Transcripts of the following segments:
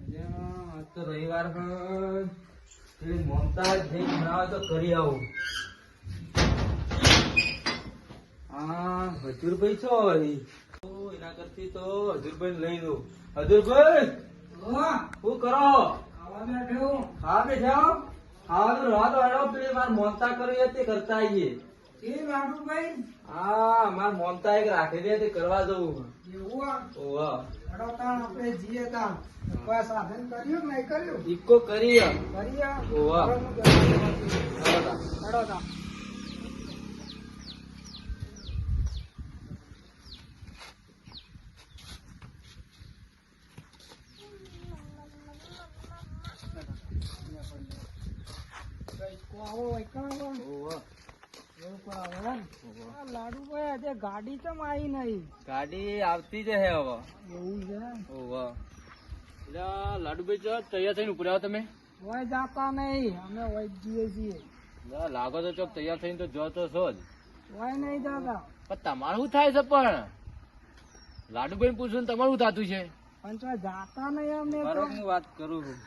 આજ તો રવિવાર મમતા જઈ બનાવે તો કરી આવું. હા હજુરભાઈ છો એના કરતી તો હજુરભાઈ લઈ દઉં. હજુરભાઈ શું કરો? હા બેઠા ખાવાનું રાત વાળો પેલી માર મોનતા કરવી હતી કરતા આવીએ. હા માર મોનતા એક રાખેલી હતી કરવા જવું. આપણે જઈએ તા કોઈ સાધન કર્યું કે નહીં કર્યું? ઈકો કરી લાડુભાઈ આજે ગાડી કેમ આવી નહીં? ગાડી આવતી જ હે હવે. એવું છે? લાડુભાઈ જો તૈયાર થઈને ઉપર આવો તમે. હોય જાતા નહીં, અમે હોય જઈએ છીએ. લાગો તો ચોક તૈયાર થઈને તો જો તો છો જ. હોય નહીં જાતા. પણ તમારું શું થાય છે? પણ લાડુભાઈ પૂછું તમારું શું થતું છે? પણ તો જાતા નહીં અમને તો. હું વાત કરું છું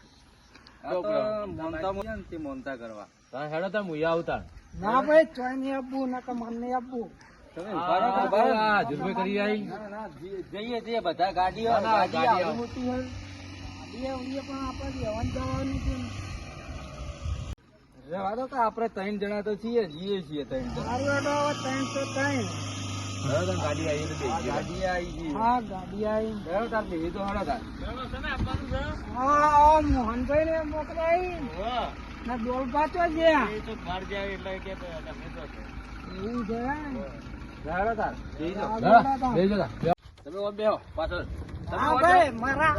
મોનતા કરવા હેડો તમે મુયા આવતા. ના ભાઈ ચોય નહીં આપવું ના કે મન નહીં આપવું. જઈએ છીએ બધા ગાડીઓ પણ આપણે જવાનું છે. આપડે 3 જણા તો છીએ, જઈએ છીએ 3 જણા. સારું ત્રણ તો ત્રણ. ગાડી આવી ગાડી આવી. હા ગાડી આવી. તાર બે તો હડો તાર. હા મોહનભાઈ ને મોકલાઈ ના ડોલ પાછો છે. એવું છે તમે બેહો પાછળ. હા ભાઈ મારા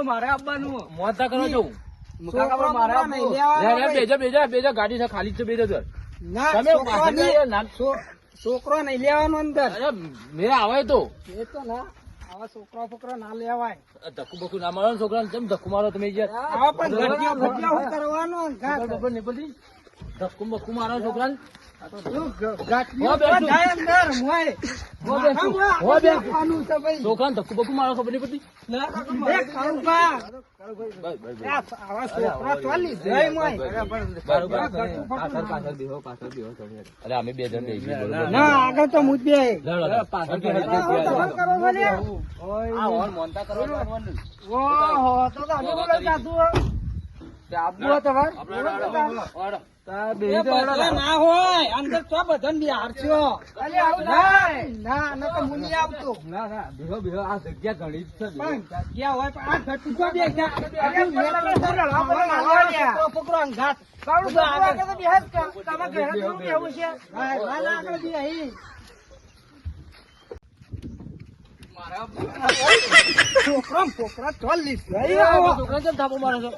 મારે આપવાનું મોતા કરો જવું. બેજા ગાડી છે ખાલી છે. બેજો છોકરો નહીં લેવાનો અંદર. મેં આવે તો એ તો ના આવા છોકરા ફોકરા ના લેવાય. ધક્કુ બક્કુ ના મારો છોકરા કેમ ધક્કુ મારો તમે? આવા પણ ભજીયા કરવાનો ધક્કુ બક્કુ મારો છોકરા. છોકરા ધક્કુ બક્કુ મારો ખબર નહીં પડતી. અરે અમે 2 જણ આગળ તો મુદ્દે મોનતા કરવાનું. ના હોય અંદર તો બધા બિહાર છો. ના મુનિ આવતો. ના બેહો આ જગ્યા ઘણી જ છે. જગ્યા હોય પણ આ ઘટું તો બે છોકરો અંગાત છોકરા છોકરા ચોલીસ છોકરા કેમ થાપો મારો છો?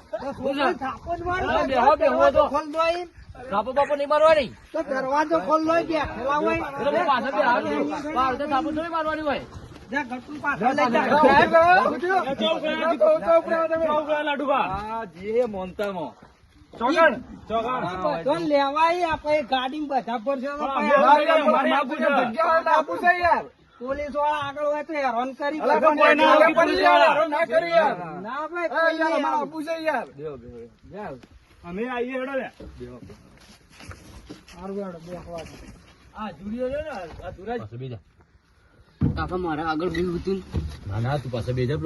થાપો બાપો નહીં મારવાની. તો દરવાજો ખોલ લો બેઠેલા હોય થાપો થોડી મારવાની હોય. લેવાય આપડે ગાડી બધા પર પોલીસ વાળા આગળ હોય તો હેરાન કરી. ના ભાઈ અમે આવીએ હેડો લે. કાકા મારા આગળ બિલ હતું. ના તું પાછા બેજા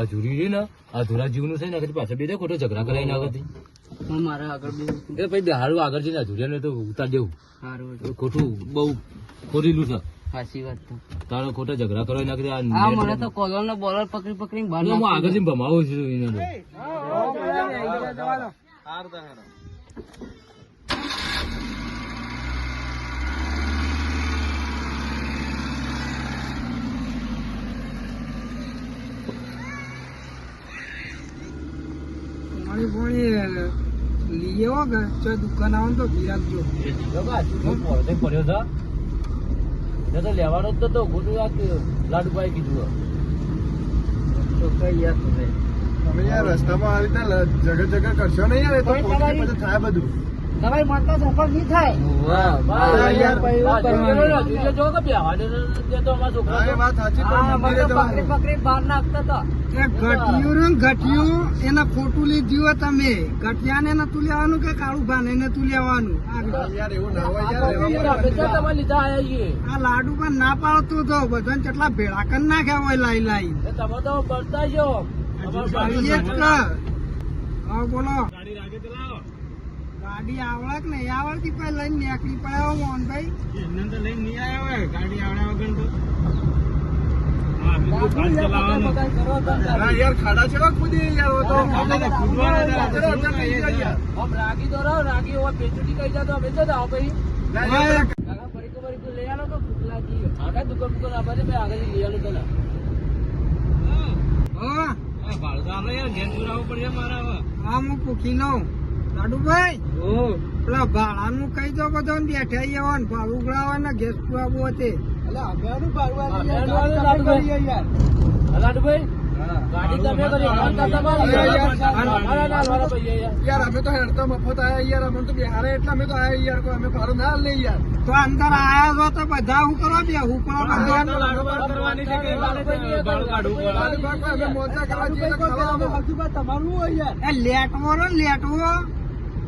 અધૂરી ને અધૂરા જીવનું છે ને પાછા બેજા ખોટો ઝઘડા કરાવી નાખતી. મારા આગળ બિલ હતું. પછી હારું આગળ છે ને અધૂરિયા ને તો ઉતાર દેવું. ખોટું બહુ ખોરેલું છે. સાચી વાત તો તારો ખોટા ઝઘડા કરાવી નાખી. મને તો કોલર નો બોલર પકડી હું આગળ થી ભમાવું છું એને. લઈએ દુકાન આવો તો બિરાજો પડ્યો છે તો લેવાનો જ તો ખોટું લાડુભાઈ કીધું. તો કઈ યાર તમે રસ્તામાં આવી રીતે જગત કરશો નહીં યાર. થાય બધું તમારી માનતા સફળ નહીં થાય. પકડી બહાર નાખતા હતા. ઘટિયું એના ફોટો લીધું તમે ઘટિયાને નતું લેવાનું કે કાળું ભાને નતું લેવાનું આ લાડુ પણ ના પાડતું તો બધાને કેટલા ભેળા કરી નાખ્યા હોય લાઈ લાઈ તમે તો બળતા છો. હા બોલો ગાડી આવડે કે નહીં આવડતી પછી લઈને નીકળી પડ્યો મોહનભાઈ એમને તો લઈને નહીં આવ્યા હોય ગાડી આવડ્યા વગર તો યાર ખાડા છે ખુદી યાર તો રાગી તો રહો રાગી હવે પેચુડી કહી જતો અમે તો આવો ભાઈ લઈ આલો તો ભૂખ લાગી આગળ દુકાન દુકાન આબાજે મેં આગળ લઈ આલો તો ભાડું તો આપણે યાર ઘેર દૂર આવવું પડશે મારા હવે હા હું પૂછી લઉં લાડુભાઈ પેલા ભાડાનું કહી દો બધો બેઠા આવવાનું ભાડું ઉગડાવે ને ગેસ પુરાવું હતી લાડુભાઈ ગાડી તમે કરી યાર અમે તો હેડતા મફત આયા યાર અમે તો બિહારે એટલે અમે તો આયા યાર કોઈ અમે ભાડું ના લઈ યાર તો અંદર આયા છો તો બધા હું કરવા બે હું કરવા તમારું હોય યાર લેટવો રો લેટવો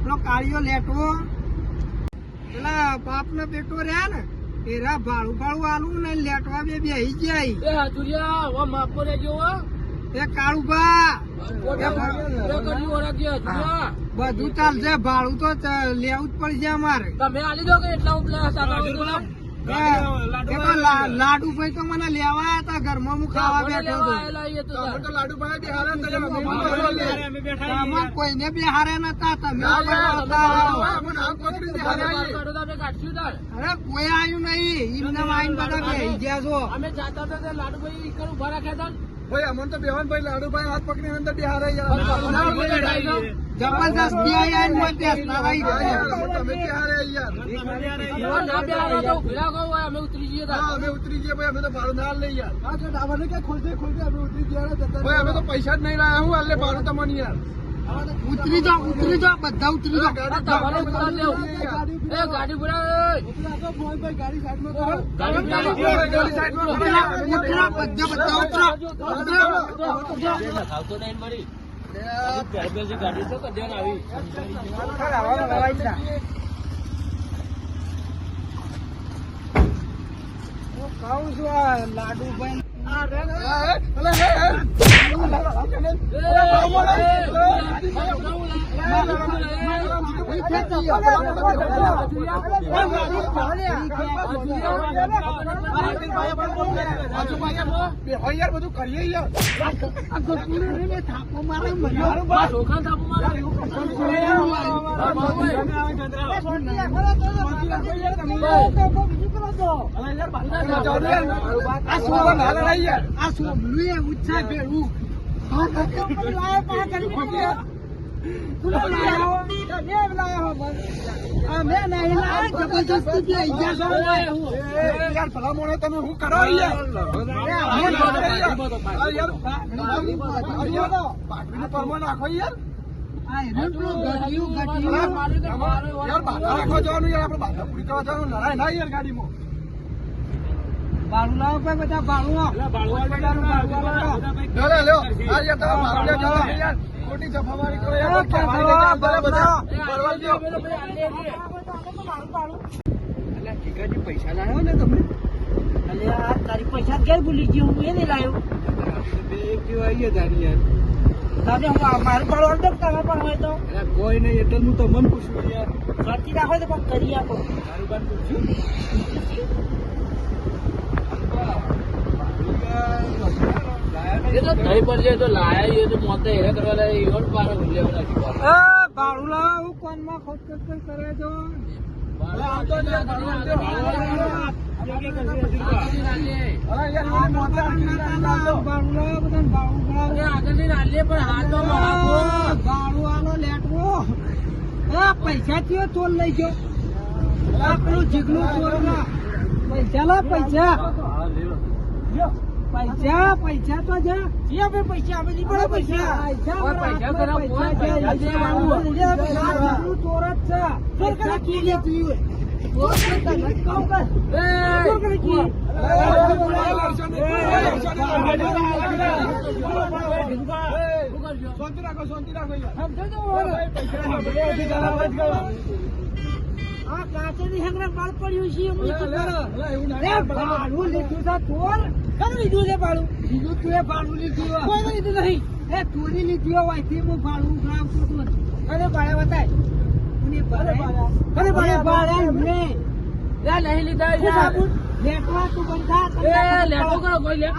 પેલો કાળિયો લેટવો પેલા બાપ નો બેટો રહ્યા ને એરા ભાડું ભાડું આલું ને લેટવા બે બેહી જાય માપો રહેજો એ કાળુભા બધું ચાલશે ભાડું તો લેવું જ પડશે અમારે તમે આલી દો કે એટલા લાડુભાઈ તો મને લેવા હતા ઘરમાં હું ખાવા બેઠો હતો લાડુભાઈ કોઈને બિહારે નતા તમે અરે કોઈ આવ્યું નહીં એમને આવીને બધા બેસી ગયા છો અમે જાતા હતા લાડુભાઈ ઉભા રાખ્યા હતા ભાઈ અમને તો બેવાન ભાઈ લાડુભાઈ હાથ પકડીને અંદર બિહારે જબરદસ્તી આયા બેસતા ભાઈ તમે બિહારે અમે ઉતરી જઈએ અમે ઉતરી જઈએ ભાઈ અમે તો ભાડું ના લઈ યાર ખોલશે અમે ઉતરી ગયા ભાઈ અમે તો પૈસા જ નહીં લાયા હું હાલે ભાડું તમને યાર ઉતરી જાઓ બધા ઉતરી જાઓ ગાડી પૂરા ગાડી ખાવું છું લાડુભાઈ યાર બધું કરીએ યાર થાપો મારે આ સોમલું ઉત્સાહ ભેળવું ભલામણ તમે શું કરો પરમો નાખો યાર રાખો જવાનું યાર આપડે બાધા પૂરી કરવા જવાનું લડાઈ ના યાર ગાડીમાં બાળું લાવો ભાઈ બધા બાળું ખોટી જફામારી કરો પૈસા લાવ્યો ને તમે તારી પૈસા ક્યારે ભૂલી ગયો હું એ નહીં લાવ્યો એક જેવા આવીએ તારી યાર તારે હું મારું પાડો અડધો તમે પણ હોય તો કોઈ નહીં એટલે હું તમને પૂછું યાર સાચી રાખો તો પણ કરી આપો તારું બાર પૂછ્યું એ તો થઈ પડશે તો લાયા એ તો મોતે હેરા કરવા લાય એવન પાર ભૂલ્યા નથી ભાડું લાવો હું કોનમાં ખોટ કરે છો પૈસા થયો ચોર લઈ ગયો પેલું જીગનું ચોર ના પૈસા લા પૈસા પૈસા પૈસા તો જા જીયા ભાઈ પૈસા અમે નહીં પડે પૈસા પૈસા ખરા, કોઈ પૈસા છે. ચોર જ છે ચોર કરે કી લે તું ચોર કરે કહું કર ચોર કરે કી શાંતિ રાખો સમજો આ કાચેની હંગરા બાળ પડ્યું છે એમ શું કરે લે ભાડું લીધું છે ચોર કઈ લીધું છે ભાડું લીધું તું એ ભાડું લીધું કોઈ લીધું નહીં એ ચોરી લીધી હોય થી હું ભાડું ઉઘરાવતો હતો અરે ભાડા બતાય અરે ભાડા મે લે, નહીં લીધા યાર. લેટવા તું બંધા એ, લેટો કરો કોઈ લે.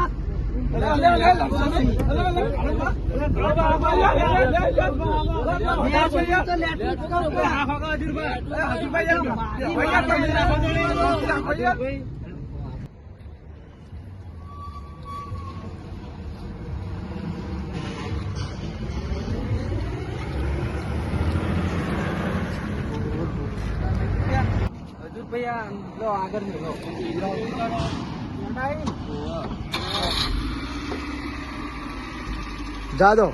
જા દો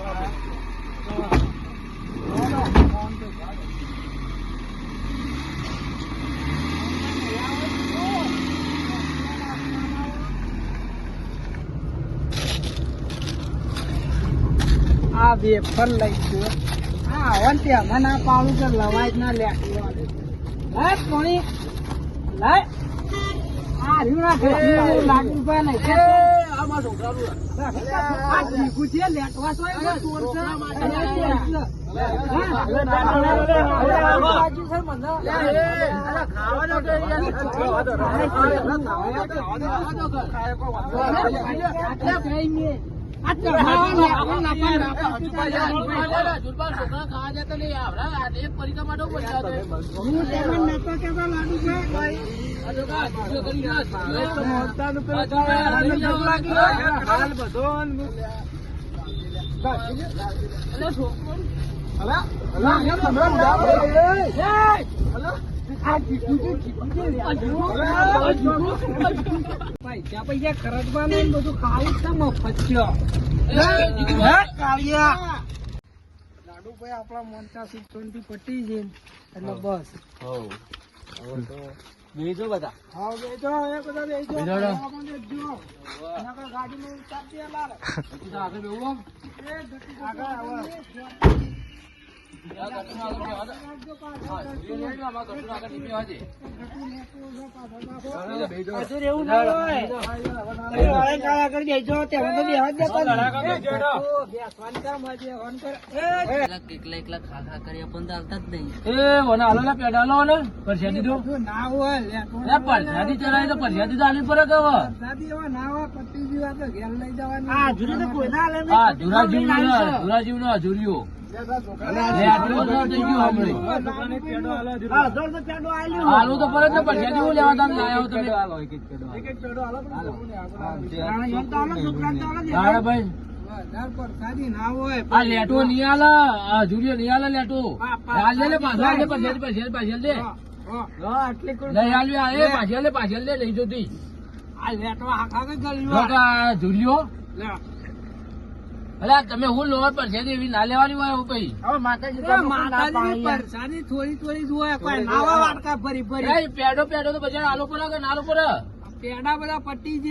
આ વેફર લઈ ગયો આ વંત્યા મને પાડું કે લવાય જ ના લે હે કોણી લાય આ રીણા કે લાખ રૂપિયા નહીં એ, આમાં છોકરાનું. આ દીકુ છે લેટવા તો એ ચોર છે ખાવાનો કે જુલપાન છોકરા ખાવા જતા નહીં આવડા આ એક પરીક્ષા માટે પૈસા દે. પૈસા પૈસા ખર્ચવા ને બધું ખાવું છે મફત છે લાડુભાઈ આપણા મોનતા સિદ્ધોનથી પટી છે એટલે બસ બેજો બધા. હા બેજો એ બધા બેજો બેજો. ગાડીમાં ઉતારતી લાલ આગળ બેવું આગળ આવો એકલા ખા ખા કરી પણ ચાલતા જ નહીં. એ મને હાલો ને પેડાલો ને પરસાદી દો. ના હોય પરસાદી ચડાય તો પરસાદી તો આલી પડે કે હવે. દાદી એવા ના હોય પતિ જેવા તો ઘેર લઈ જવાની આ જુરી તો કોઈ ના લે હા ધુરાજીવ નો હજુરીઓ. આટલું બધું થઈ ગયું હમણાં. હાલું તો પરત ને પરસાદી હું લેવા તમે લાયા તમે. હાડા ભાઈ ના હોય આ લેટો નહીં આલે, આ હજુરીઓ નહીં આલે લેટો. હાલ લે પાછળ લે પાછળ દે. આટલી લઈ આલ્યો આ એ પાછળ લે લઈ જોતી. આ લેટવા આખા કે ગલ્યું હજુરીઓ અલા તમે હું લો પરસાદી એવી ના લેવાની હોય એવું કઈ. પરસાદી થોડી થોડી જોયા કોઈ નાવા વાટકા ભરી ભરી એ પેડો તો પછી આલો પડે કે નાલો પડે. પેડા બધા પટ્ટી જે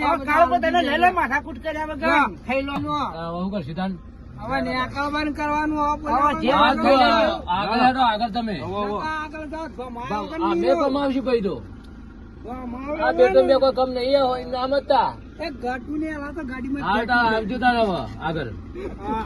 માથાકૂટ કર્યા વગર થયેલો નો હું કર સિદ્ધાંત હવે નેકળ બંધ કરવાનું આગળ તમે આગળ જાઓ આ બે કમાવશું ભાઈ તો આ બે તો બે કોઈ કમ નહીં હોય નામ જ તા. એક ઘાટું ને આલા તો ગાડીમાં આવજો તારા હવે આગળ. હા